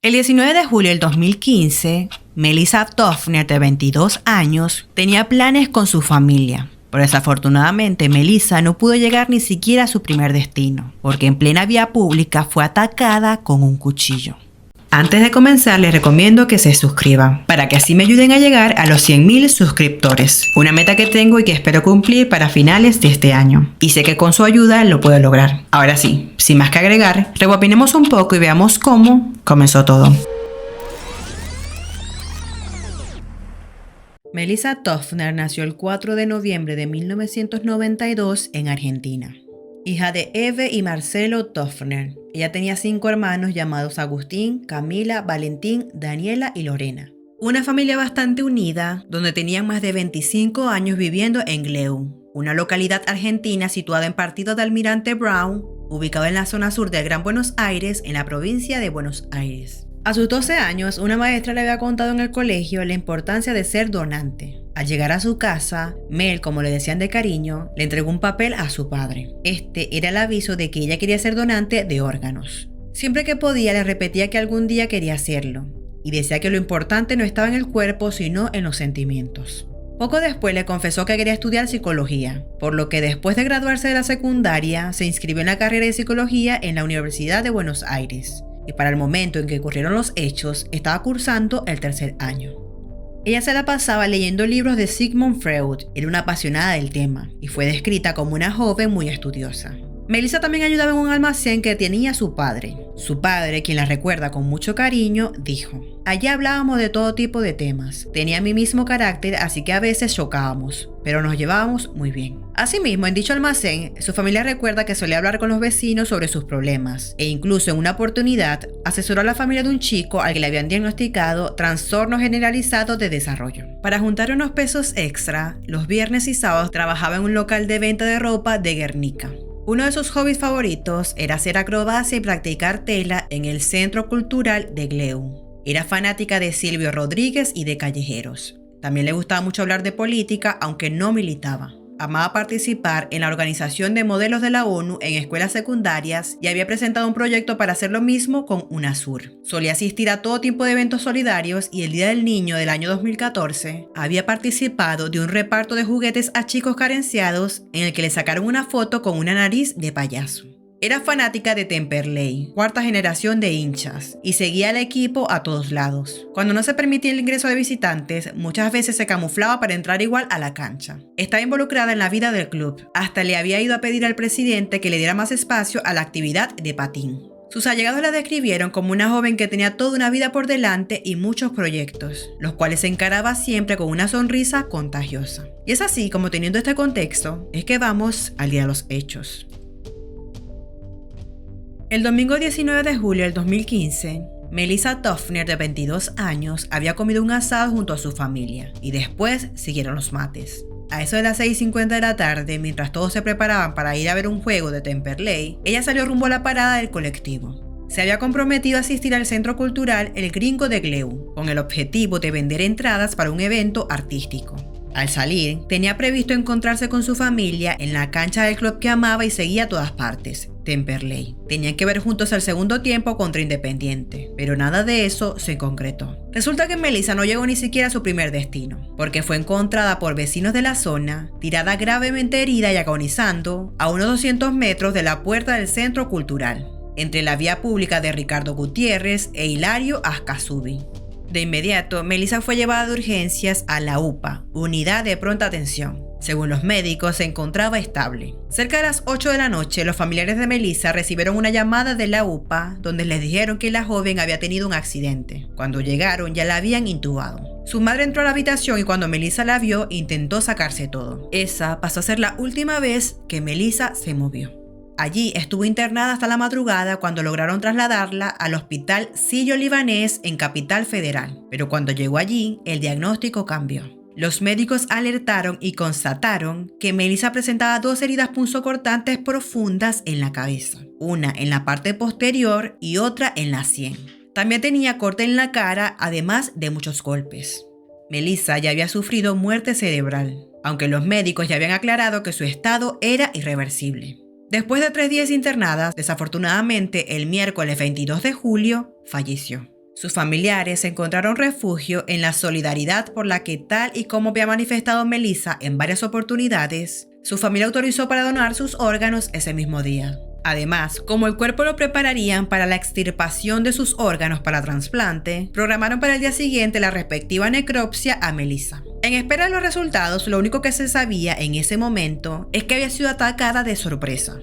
El 19 de julio del 2015, Melissa Toffner, de 22 años, tenía planes con su familia. Pero desafortunadamente, Melissa no pudo llegar ni siquiera a su primer destino, porque en plena vía pública fue atacada con un cuchillo. Antes de comenzar, les recomiendo que se suscriban, para que así me ayuden a llegar a los 100.000 suscriptores. Una meta que tengo y que espero cumplir para finales de este año. Y sé que con su ayuda lo puedo lograr. Ahora sí, sin más que agregar, rebobinemos un poco y veamos cómo comenzó todo. Melissa Toffner nació el 4 de noviembre de 1992 en Argentina. Hija de Eve y Marcelo Toffner. Ella tenía 5 hermanos llamados Agustín, Camila, Valentín, Daniela y Lorena. Una familia bastante unida, donde tenían más de 25 años viviendo en Gleu, una localidad argentina situada en partido de Almirante Brown, ubicado en la zona sur del Gran Buenos Aires, en la provincia de Buenos Aires. A sus 12 años, una maestra le había contado en el colegio la importancia de ser donante. Al llegar a su casa, Mel, como le decían de cariño, le entregó un papel a su padre. Este era el aviso de que ella quería ser donante de órganos. Siempre que podía, le repetía que algún día quería hacerlo, y decía que lo importante no estaba en el cuerpo, sino en los sentimientos. Poco después le confesó que quería estudiar psicología, por lo que después de graduarse de la secundaria, se inscribió en la carrera de psicología en la Universidad de Buenos Aires. Y para el momento en que ocurrieron los hechos, estaba cursando el 3er año. Ella se la pasaba leyendo libros de Sigmund Freud, era una apasionada del tema, y fue descrita como una joven muy estudiosa. Melissa también ayudaba en un almacén que tenía su padre. Su padre, quien la recuerda con mucho cariño, dijo: "Allí hablábamos de todo tipo de temas. Tenía mi mismo carácter, así que a veces chocábamos, pero nos llevábamos muy bien". Asimismo, en dicho almacén, su familia recuerda que solía hablar con los vecinos sobre sus problemas, e incluso en una oportunidad asesoró a la familia de un chico al que le habían diagnosticado trastorno generalizado de desarrollo. Para juntar unos pesos extra, los viernes y sábados trabajaba en un local de venta de ropa de Guernica. Uno de sus hobbies favoritos era hacer acrobacia y practicar tela en el Centro Cultural de Gleu. Era fanática de Silvio Rodríguez y de Callejeros. También le gustaba mucho hablar de política, aunque no militaba. Amaba participar en la organización de modelos de la ONU en escuelas secundarias y había presentado un proyecto para hacer lo mismo con UNASUR. Solía asistir a todo tipo de eventos solidarios y el Día del Niño del año 2014 había participado de un reparto de juguetes a chicos carenciados en el que le sacaron una foto con una nariz de payaso. Era fanática de Temperley, 4ª generación de hinchas, y seguía al equipo a todos lados. Cuando no se permitía el ingreso de visitantes, muchas veces se camuflaba para entrar igual a la cancha. Estaba involucrada en la vida del club, hasta le había ido a pedir al presidente que le diera más espacio a la actividad de patín. Sus allegados la describieron como una joven que tenía toda una vida por delante y muchos proyectos, los cuales se encaraba siempre con una sonrisa contagiosa. Y es así como, teniendo este contexto, es que vamos al día de los hechos. El domingo 19 de julio del 2015, Melissa Toffner, de 22 años, había comido un asado junto a su familia y después siguieron los mates. A eso de las 6:50 de la tarde, mientras todos se preparaban para ir a ver un juego de Temperley, ella salió rumbo a la parada del colectivo. Se había comprometido a asistir al Centro Cultural El Gringo de Gleu, con el objetivo de vender entradas para un evento artístico. Al salir, tenía previsto encontrarse con su familia en la cancha del club que amaba y seguía a todas partes, Temperley. Tenían que ver juntos el segundo tiempo contra Independiente, pero nada de eso se concretó. Resulta que Melissa no llegó ni siquiera a su primer destino, porque fue encontrada por vecinos de la zona, tirada gravemente herida y agonizando, a unos 200 metros de la puerta del Centro Cultural, entre la vía pública de Ricardo Gutiérrez e Hilario Ascasubi. De inmediato, Melissa fue llevada de urgencias a la UPA, Unidad de Pronta Atención. Según los médicos, se encontraba estable. Cerca de las 8 de la noche, los familiares de Melissa recibieron una llamada de la UPA donde les dijeron que la joven había tenido un accidente. Cuando llegaron, ya la habían intubado. Su madre entró a la habitación y cuando Melissa la vio, intentó sacarse todo. Esa pasó a ser la última vez que Melissa se movió. Allí estuvo internada hasta la madrugada cuando lograron trasladarla al Hospital Sillo-Libanés en Capital Federal. Pero cuando llegó allí, el diagnóstico cambió. Los médicos alertaron y constataron que Melissa presentaba 2 heridas punzocortantes profundas en la cabeza, una en la parte posterior y otra en la sien. También tenía corte en la cara, además de muchos golpes. Melissa ya había sufrido muerte cerebral, aunque los médicos ya habían aclarado que su estado era irreversible. Después de 3 días internadas, desafortunadamente el miércoles 22 de julio falleció. Sus familiares encontraron refugio en la solidaridad por la que, tal y como había manifestado Melissa en varias oportunidades, su familia autorizó para donar sus órganos ese mismo día. Además, como el cuerpo lo prepararían para la extirpación de sus órganos para trasplante, programaron para el día siguiente la respectiva necropsia a Melissa. En espera de los resultados, lo único que se sabía en ese momento es que había sido atacada de sorpresa.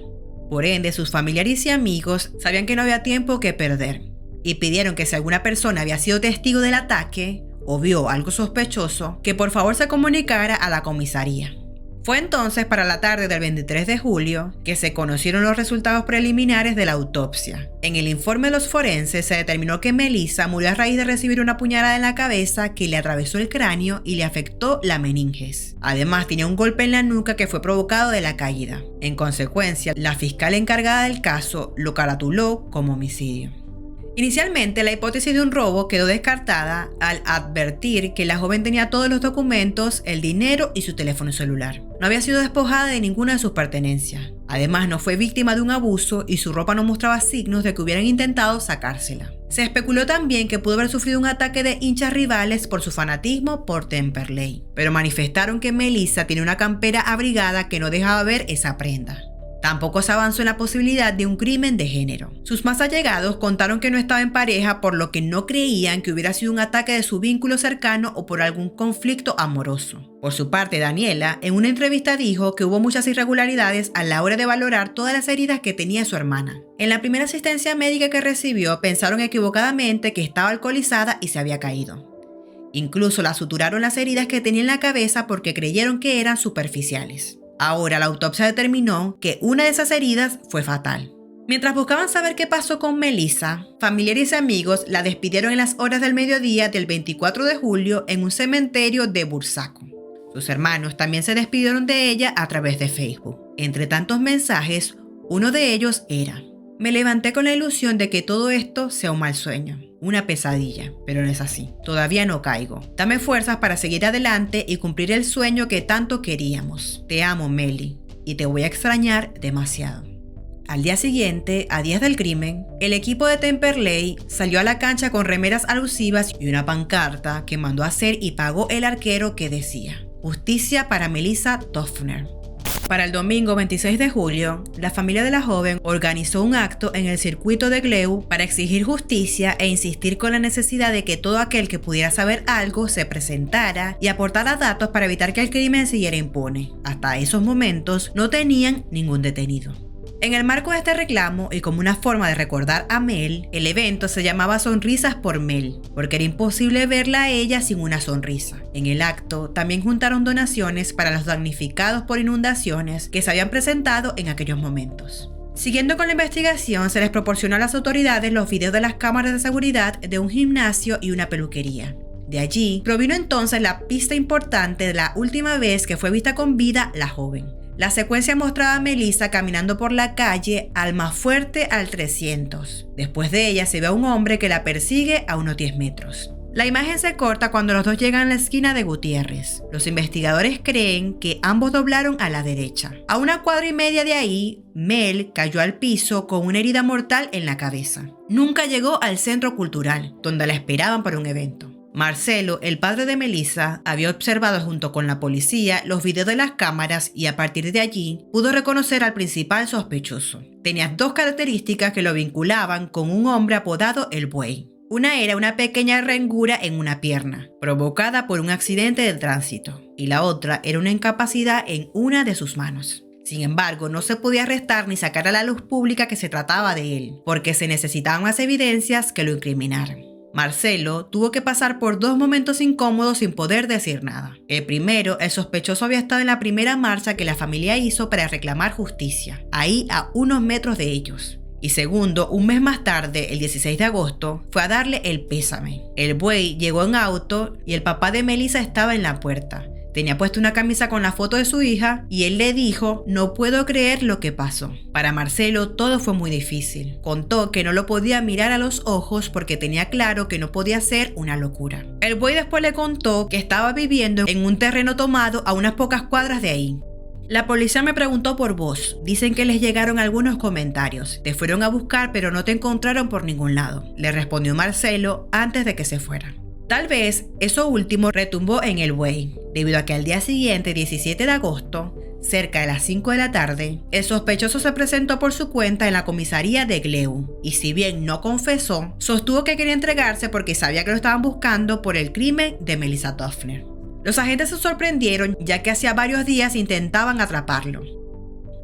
Por ende, sus familiares y amigos sabían que no había tiempo que perder y pidieron que si alguna persona había sido testigo del ataque o vio algo sospechoso, que por favor se comunicara a la comisaría. Fue entonces para la tarde del 23 de julio que se conocieron los resultados preliminares de la autopsia. En el informe de los forenses se determinó que Melissa murió a raíz de recibir una puñalada en la cabeza que le atravesó el cráneo y le afectó la meninges. Además, tenía un golpe en la nuca que fue provocado de la caída. En consecuencia, la fiscal encargada del caso lo caratuló como homicidio. Inicialmente, la hipótesis de un robo quedó descartada al advertir que la joven tenía todos los documentos, el dinero y su teléfono celular. No había sido despojada de ninguna de sus pertenencias. Además, no fue víctima de un abuso y su ropa no mostraba signos de que hubieran intentado sacársela. Se especuló también que pudo haber sufrido un ataque de hinchas rivales por su fanatismo por Temperley, pero manifestaron que Melissa tiene una campera abrigada que no dejaba ver esa prenda. Tampoco se avanzó en la posibilidad de un crimen de género. Sus más allegados contaron que no estaba en pareja, por lo que no creían que hubiera sido un ataque de su vínculo cercano o por algún conflicto amoroso. Por su parte, Daniela, en una entrevista dijo que hubo muchas irregularidades a la hora de valorar todas las heridas que tenía su hermana. En la primera asistencia médica que recibió, pensaron equivocadamente que estaba alcoholizada y se había caído. Incluso la suturaron las heridas que tenía en la cabeza porque creyeron que eran superficiales. Ahora la autopsia determinó que una de esas heridas fue fatal. Mientras buscaban saber qué pasó con Melissa, familiares y amigos la despidieron en las horas del mediodía del 24 de julio en un cementerio de Bursaco. Sus hermanos también se despidieron de ella a través de Facebook. Entre tantos mensajes, uno de ellos era: me levanté con la ilusión de que todo esto sea un mal sueño, una pesadilla, pero no es así. Todavía no caigo. Dame fuerzas para seguir adelante y cumplir el sueño que tanto queríamos. Te amo, Meli, y te voy a extrañar demasiado. Al día siguiente, a días del crimen, el equipo de Temperley salió a la cancha con remeras alusivas y una pancarta que mandó a hacer y pagó el arquero que decía: justicia para Melissa Toffner. Para el domingo 26 de julio, la familia de la joven organizó un acto en el circuito de Gleu para exigir justicia e insistir con la necesidad de que todo aquel que pudiera saber algo se presentara y aportara datos para evitar que el crimen siguiera impune. Hasta esos momentos no tenían ningún detenido. En el marco de este reclamo y como una forma de recordar a Mel, el evento se llamaba Sonrisas por Mel, porque era imposible verla a ella sin una sonrisa. En el acto también juntaron donaciones para los damnificados por inundaciones que se habían presentado en aquellos momentos. Siguiendo con la investigación, se les proporcionó a las autoridades los videos de las cámaras de seguridad de un gimnasio y una peluquería. De allí provino entonces la pista importante de la última vez que fue vista con vida la joven. La secuencia mostraba a Melissa caminando por la calle Almafuerte al 300. Después de ella se ve a un hombre que la persigue a unos 10 metros. La imagen se corta cuando los dos llegan a la esquina de Gutiérrez. Los investigadores creen que ambos doblaron a la derecha. A 1,5 cuadras de ahí, Mel cayó al piso con una herida mortal en la cabeza. Nunca llegó al centro cultural, donde la esperaban para un evento. Marcelo, el padre de Melissa, había observado junto con la policía los videos de las cámaras y a partir de allí pudo reconocer al principal sospechoso. Tenía 2 características que lo vinculaban con un hombre apodado El Buey. Una era una pequeña herradura en una pierna, provocada por un accidente de tránsito, y la otra era una incapacidad en una de sus manos. Sin embargo, no se podía arrestar ni sacar a la luz pública que se trataba de él, porque se necesitaban las evidencias que lo incriminaran. Marcelo tuvo que pasar por 2 momentos incómodos sin poder decir nada. El primero, el sospechoso había estado en la primera marcha que la familia hizo para reclamar justicia, ahí a unos metros de ellos. Y segundo, un mes más tarde, el 16 de agosto, fue a darle el pésame. El Buey llegó en auto y el papá de Melissa estaba en la puerta. Tenía puesta una camisa con la foto de su hija y él le dijo: no puedo creer lo que pasó. Para Marcelo todo fue muy difícil. Contó que no lo podía mirar a los ojos porque tenía claro que no podía ser una locura. El Buey después le contó que estaba viviendo en un terreno tomado a unas pocas cuadras de ahí. La policía me preguntó por vos. Dicen que les llegaron algunos comentarios. Te fueron a buscar pero no te encontraron por ningún lado, le respondió Marcelo antes de que se fuera. Tal vez eso último retumbó en el buey, debido a que al día siguiente, 17 de agosto, cerca de las 5 de la tarde, el sospechoso se presentó por su cuenta en la comisaría de Gleu y si bien no confesó, sostuvo que quería entregarse porque sabía que lo estaban buscando por el crimen de Melissa Toffner. Los agentes se sorprendieron ya que hacía varios días intentaban atraparlo.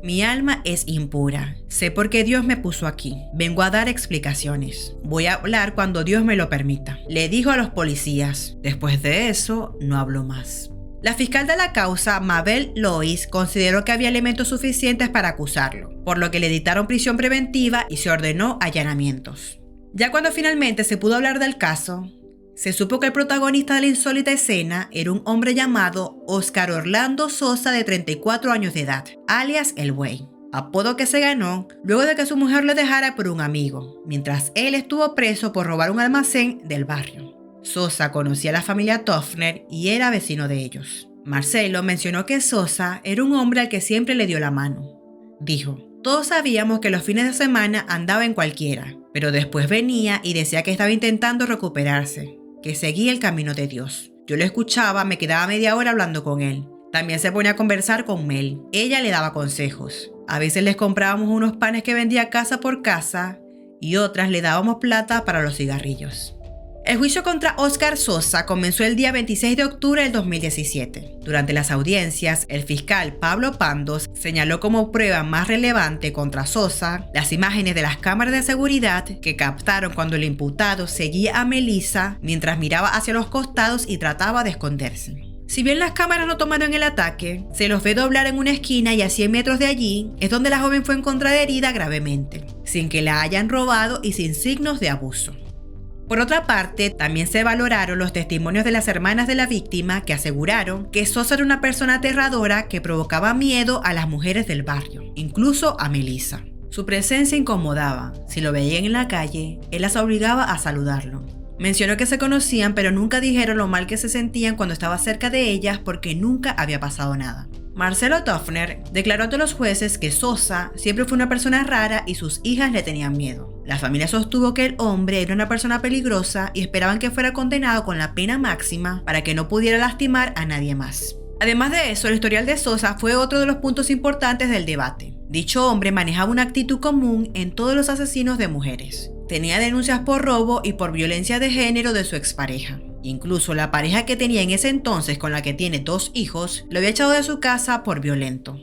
Mi alma es impura. Sé por qué Dios me puso aquí. Vengo a dar explicaciones. Voy a hablar cuando Dios me lo permita, le dijo a los policías. Después de eso, no habló más. La fiscal de la causa, Mabel Lois, consideró que había elementos suficientes para acusarlo, por lo que le dictaron prisión preventiva y se ordenó allanamientos. Ya cuando finalmente se pudo hablar del caso, se supo que el protagonista de la insólita escena era un hombre llamado Oscar Orlando Sosa de 34 años de edad, alias El Buey, apodo que se ganó luego de que su mujer lo dejara por un amigo, mientras él estuvo preso por robar un almacén del barrio. Sosa conocía a la familia Toffner y era vecino de ellos. Marcelo mencionó que Sosa era un hombre al que siempre le dio la mano. Dijo: todos sabíamos que los fines de semana andaba en cualquiera, pero después venía y decía que estaba intentando recuperarse, que seguía el camino de Dios. Yo lo escuchaba, me quedaba media hora hablando con él. También se ponía a conversar con Mel. Ella le daba consejos. A veces les comprábamos unos panes que vendía casa por casa y otras le dábamos plata para los cigarrillos. El juicio contra Oscar Sosa comenzó el día 26 de octubre del 2017. Durante las audiencias, el fiscal Pablo Pandos señaló como prueba más relevante contra Sosa las imágenes de las cámaras de seguridad que captaron cuando el imputado seguía a Melissa mientras miraba hacia los costados y trataba de esconderse. Si bien las cámaras no tomaron el ataque, se los ve doblar en una esquina y a 100 metros de allí es donde la joven fue encontrada herida gravemente, sin que la hayan robado y sin signos de abuso. Por otra parte, también se valoraron los testimonios de las hermanas de la víctima que aseguraron que Sosa era una persona aterradora que provocaba miedo a las mujeres del barrio, incluso a Melissa. Su presencia incomodaba. Si lo veían en la calle, él las obligaba a saludarlo. Mencionó que se conocían, pero nunca dijeron lo mal que se sentían cuando estaba cerca de ellas porque nunca había pasado nada. Marcelo Toffner declaró ante los jueces que Sosa siempre fue una persona rara y sus hijas le tenían miedo. La familia sostuvo que el hombre era una persona peligrosa y esperaban que fuera condenado con la pena máxima para que no pudiera lastimar a nadie más. Además de eso, el historial de Sosa fue otro de los puntos importantes del debate. Dicho hombre manejaba una actitud común en todos los asesinos de mujeres. Tenía denuncias por robo y por violencia de género de su expareja. Incluso la pareja que tenía en ese entonces, con la que tiene 2 hijos, lo había echado de su casa por violento.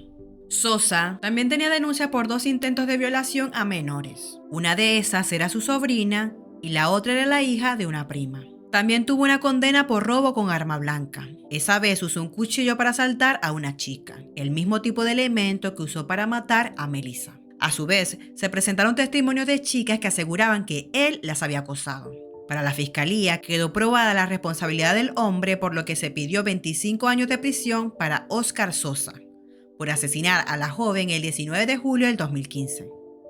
Sosa también tenía denuncias por 2 intentos de violación a menores. Una de esas era su sobrina y la otra era la hija de una prima. También tuvo una condena por robo con arma blanca. Esa vez usó un cuchillo para asaltar a una chica, el mismo tipo de elemento que usó para matar a Melissa. A su vez, se presentaron testimonios de chicas que aseguraban que él las había acosado. Para la fiscalía quedó probada la responsabilidad del hombre, por lo que se pidió 25 años de prisión para Oscar Sosa, por asesinar a la joven el 19 de julio del 2015.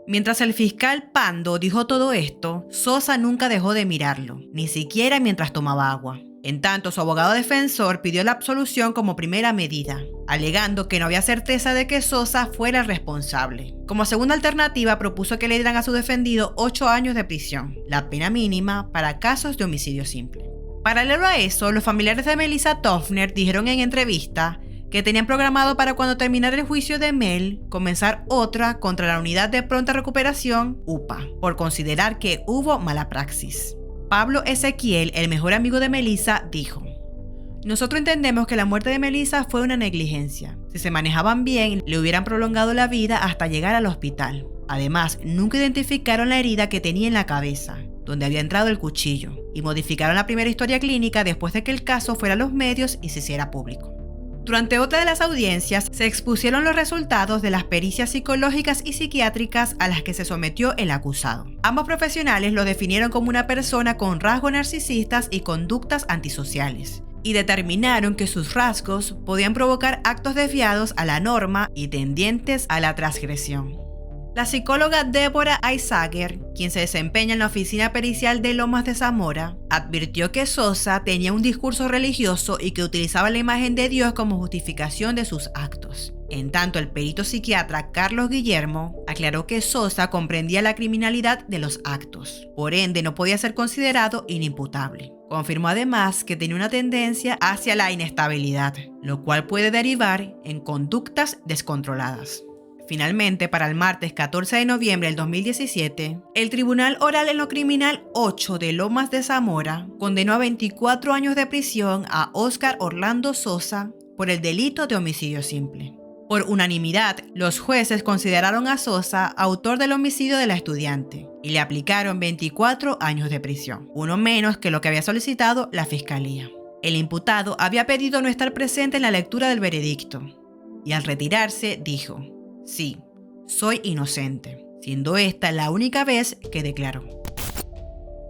Mientras el fiscal Pando dijo todo esto, Sosa nunca dejó de mirarlo, ni siquiera mientras tomaba agua. En tanto, su abogado defensor pidió la absolución como primera medida, alegando que no había certeza de que Sosa fuera el responsable. Como segunda alternativa, propuso que le dieran a su defendido 8 años de prisión, la pena mínima para casos de homicidio simple. Paralelo a eso, los familiares de Melissa Toffner dijeron en entrevista que tenían programado para cuando terminara el juicio de Mel, comenzar otra contra la Unidad de Pronta Recuperación, UPA, por considerar que hubo mala praxis. Pablo Ezequiel, el mejor amigo de Melissa, dijo: nosotros entendemos que la muerte de Melissa fue una negligencia. Si se manejaban bien, le hubieran prolongado la vida hasta llegar al hospital. Además, nunca identificaron la herida que tenía en la cabeza, donde había entrado el cuchillo, y modificaron la primera historia clínica después de que el caso fuera a los medios y se hiciera público. Durante otra de las audiencias, se expusieron los resultados de las pericias psicológicas y psiquiátricas a las que se sometió el acusado. Ambos profesionales lo definieron como una persona con rasgos narcisistas y conductas antisociales, y determinaron que sus rasgos podían provocar actos desviados a la norma y tendientes a la transgresión. La psicóloga Débora Aizager, quien se desempeña en la oficina pericial de Lomas de Zamora, advirtió que Sosa tenía un discurso religioso y que utilizaba la imagen de Dios como justificación de sus actos. En tanto, el perito psiquiatra Carlos Guillermo aclaró que Sosa comprendía la criminalidad de los actos, por ende no podía ser considerado inimputable. Confirmó además que tenía una tendencia hacia la inestabilidad, lo cual puede derivar en conductas descontroladas. Finalmente, para el martes 14 de noviembre del 2017, el Tribunal Oral en lo Criminal 8 de Lomas de Zamora condenó a 24 años de prisión a Óscar Orlando Sosa por el delito de homicidio simple. Por unanimidad, los jueces consideraron a Sosa autor del homicidio de la estudiante y le aplicaron 24 años de prisión, uno menos que lo que había solicitado la Fiscalía. El imputado había pedido no estar presente en la lectura del veredicto y al retirarse dijo: "Sí, soy inocente", siendo esta la única vez que declaró.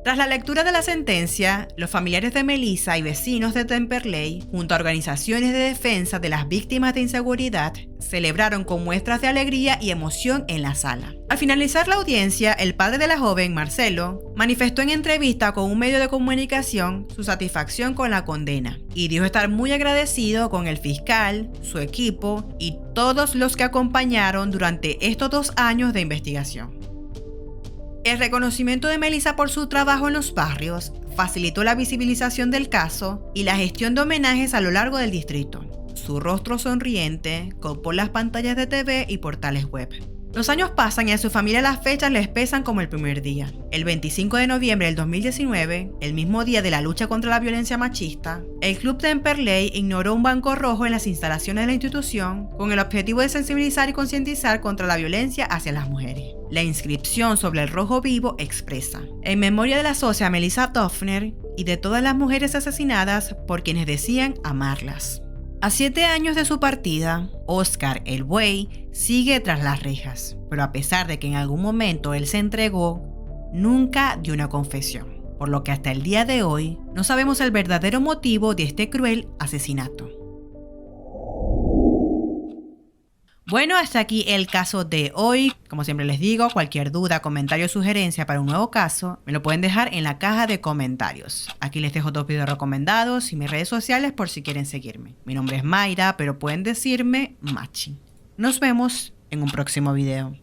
Tras la lectura de la sentencia, los familiares de Melissa y vecinos de Temperley, junto a organizaciones de defensa de las víctimas de inseguridad, celebraron con muestras de alegría y emoción en la sala. Al finalizar la audiencia, el padre de la joven, Marcelo, manifestó en entrevista con un medio de comunicación su satisfacción con la condena y dijo estar muy agradecido con el fiscal, su equipo y todos los que acompañaron durante estos 2 años de investigación. El reconocimiento de Melissa por su trabajo en los barrios facilitó la visibilización del caso y la gestión de homenajes a lo largo del distrito. Su rostro sonriente copó las pantallas de TV y portales web. Los años pasan y a su familia las fechas les pesan como el primer día. El 25 de noviembre del 2019, el mismo día de la lucha contra la violencia machista, el Club Temperley ignoró un banco rojo en las instalaciones de la institución con el objetivo de sensibilizar y concientizar contra la violencia hacia las mujeres. La inscripción sobre el rojo vivo expresa: en memoria de la socia Melissa Toffner y de todas las mujeres asesinadas por quienes decían amarlas. A 7 años de su partida, Óscar el Buey sigue tras las rejas, pero a pesar de que en algún momento él se entregó, nunca dio una confesión, por lo que hasta el día de hoy no sabemos el verdadero motivo de este cruel asesinato. Bueno, hasta aquí el caso de hoy. Como siempre les digo, cualquier duda, comentario o sugerencia para un nuevo caso, me lo pueden dejar en la caja de comentarios. Aquí les dejo 2 videos recomendados y mis redes sociales por si quieren seguirme. Mi nombre es Mayra, pero pueden decirme Machi. Nos vemos en un próximo video.